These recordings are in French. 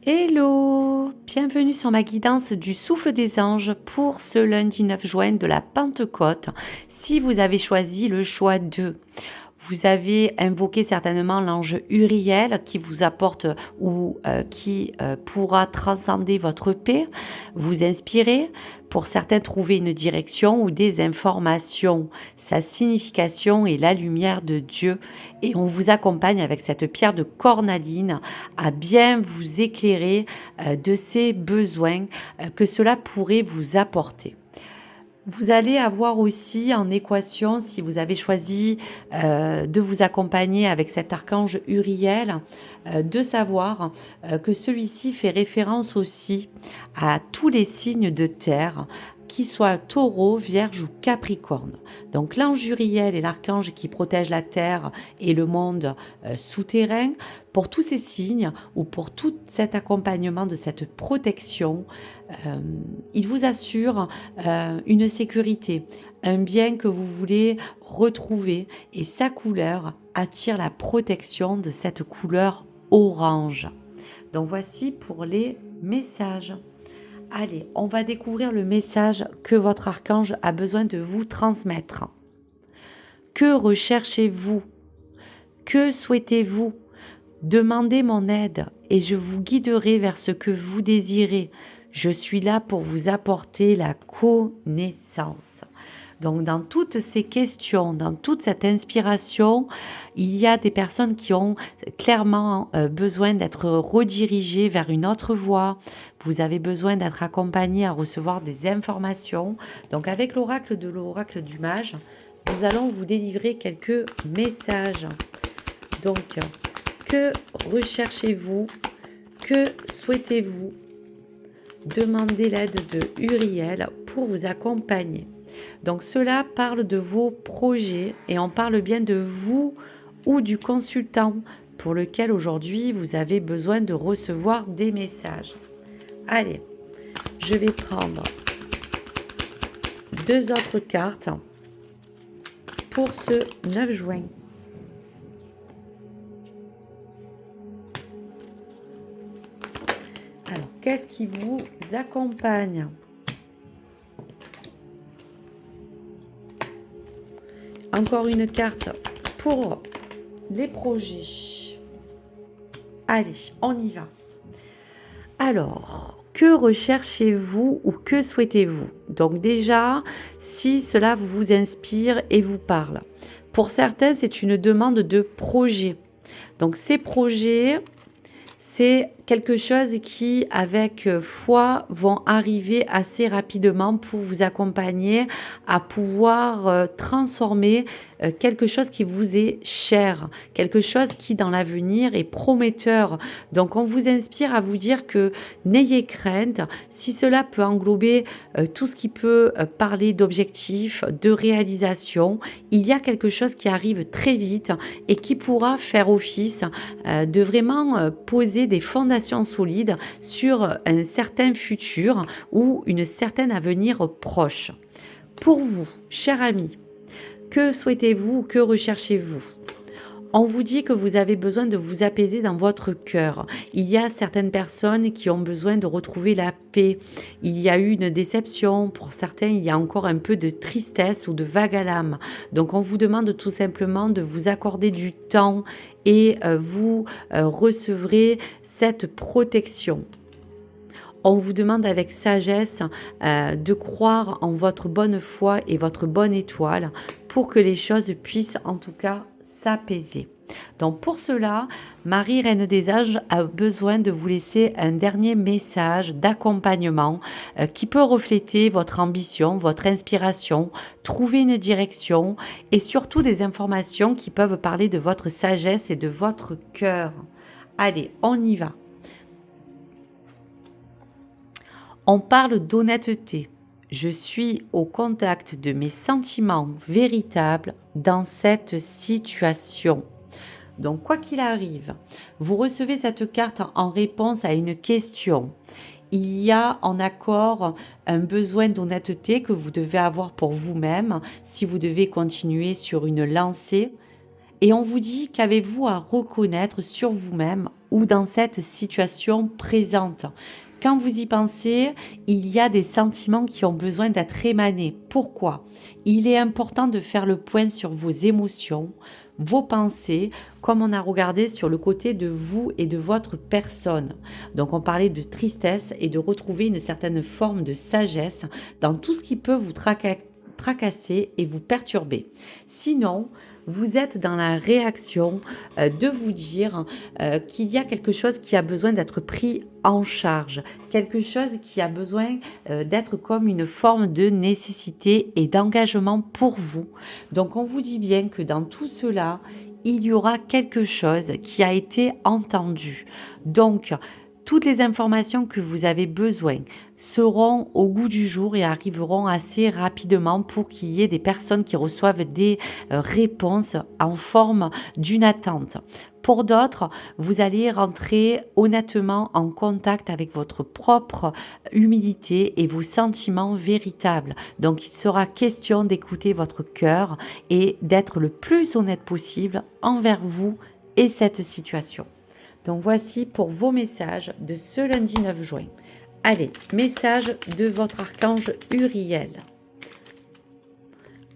Hello! Bienvenue sur ma guidance du souffle des anges pour ce lundi 9 juin de la Pentecôte. Si vous avez choisi le choix 2, vous avez invoqué certainement l'ange Uriel qui vous apporte ou qui pourra transcender votre paix, vous inspirer, pour certains trouver une direction ou des informations. Sa signification est la lumière de Dieu et on vous accompagne avec cette pierre de cornaline à bien vous éclairer de ces besoins que cela pourrait vous apporter. Vous allez avoir aussi en équation, si vous avez choisi de vous accompagner avec cet archange Uriel, de savoir que celui-ci fait référence aussi à tous les signes de terre, qu'ils soient taureau, vierge ou capricorne. Donc l'ange Uriel est l'archange qui protège la terre et le monde souterrain. Pour tous ces signes ou pour tout cet accompagnement de cette protection, il vous assure une sécurité, un bien que vous voulez retrouver et sa couleur attire la protection de cette couleur orange. Donc voici pour les messages. Allez, on va découvrir le message que votre archange a besoin de vous transmettre. Que recherchez-vous? Que souhaitez-vous? Demandez mon aide et je vous guiderai vers ce que vous désirez. Je suis là pour vous apporter la connaissance. Donc dans toutes ces questions, dans toute cette inspiration, il y a des personnes qui ont clairement besoin d'être redirigées vers une autre voie. Vous avez besoin d'être accompagné à recevoir des informations. Donc avec l'oracle du mage, nous allons vous délivrer quelques messages. Donc, que recherchez-vous? Que souhaitez-vous? Demandez l'aide de Uriel pour vous accompagner. Donc cela parle de vos projets et on parle bien de vous ou du consultant pour lequel aujourd'hui vous avez besoin de recevoir des messages. Allez, je vais prendre 2 autres cartes pour ce 9 juin. Alors, qu'est-ce qui vous accompagne? Encore une carte pour les projets. Allez, on y va. Alors, que recherchez-vous ou que souhaitez-vous? Donc déjà, si cela vous inspire et vous parle. Pour certains, c'est une demande de projet. Donc ces projets, c'est quelque chose qui, avec foi, vont arriver assez rapidement pour vous accompagner à pouvoir transformer quelque chose qui vous est cher, quelque chose qui, dans l'avenir, est prometteur. Donc, on vous inspire à vous dire que n'ayez crainte, si cela peut englober tout ce qui peut parler d'objectifs, de réalisation, il y a quelque chose qui arrive très vite et qui pourra faire office de vraiment poser des fondations solides sur un certain futur ou une certaine avenir proche. Pour vous, cher ami, que souhaitez-vous, que recherchez-vous? On vous dit que vous avez besoin de vous apaiser dans votre cœur. Il y a certaines personnes qui ont besoin de retrouver la paix. Il y a eu une déception. Pour certains, il y a encore un peu de tristesse ou de vague à l'âme. Donc, on vous demande tout simplement de vous accorder du temps et vous recevrez cette protection. On vous demande avec sagesse de croire en votre bonne foi et votre bonne étoile pour que les choses puissent en tout cas s'apaiser. Donc pour cela, Marie, Reine des Anges, a besoin de vous laisser un dernier message d'accompagnement qui peut refléter votre ambition, votre inspiration, trouver une direction et surtout des informations qui peuvent parler de votre sagesse et de votre cœur. Allez, on y va. On parle d'honnêteté. Je suis au contact de mes sentiments véritables dans cette situation. Donc, quoi qu'il arrive, vous recevez cette carte en réponse à une question. Il y a en accord un besoin d'honnêteté que vous devez avoir pour vous-même si vous devez continuer sur une lancée. Et on vous dit qu'avez-vous à reconnaître sur vous-même ou dans cette situation présente. Quand vous y pensez, il y a des sentiments qui ont besoin d'être émanés. Pourquoi? Il est important de faire le point sur vos émotions, vos pensées, comme on a regardé sur le côté de vous et de votre personne. Donc on parlait de tristesse et de retrouver une certaine forme de sagesse dans tout ce qui peut vous tracasser et vous perturber. Sinon, vous êtes dans la réaction de vous dire qu'il y a quelque chose qui a besoin d'être pris en charge, quelque chose qui a besoin d'être comme une forme de nécessité et d'engagement pour vous. Donc on vous dit bien que dans tout cela, il y aura quelque chose qui a été entendu. Donc, toutes les informations que vous avez besoin seront au goût du jour et arriveront assez rapidement pour qu'il y ait des personnes qui reçoivent des réponses en forme d'une attente. Pour d'autres, vous allez rentrer honnêtement en contact avec votre propre humilité et vos sentiments véritables. Donc, il sera question d'écouter votre cœur et d'être le plus honnête possible envers vous et cette situation. Donc voici pour vos messages de ce lundi 9 juin. Allez, message de votre archange Uriel.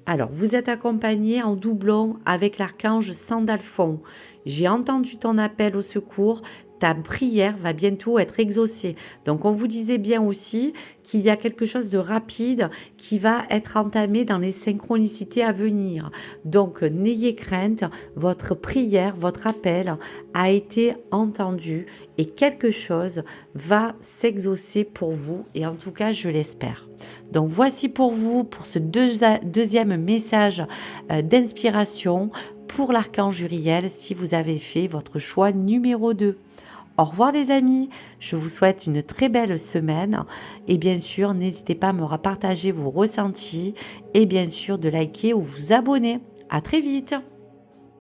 Alors, vous êtes accompagné en doublon avec l'archange Sandalphon. J'ai entendu ton appel au secours. Ta prière va bientôt être exaucée. Donc, on vous disait bien aussi qu'il y a quelque chose de rapide qui va être entamé dans les synchronicités à venir. Donc, n'ayez crainte, votre prière, votre appel a été entendu et quelque chose va s'exaucer pour vous et en tout cas, je l'espère. Donc, voici pour vous, pour ce deuxième message d'inspiration pour l'archange Uriel si vous avez fait votre choix numéro 2. Au revoir les amis, je vous souhaite une très belle semaine et bien sûr n'hésitez pas à me partager vos ressentis et bien sûr de liker ou vous abonner. À très vite.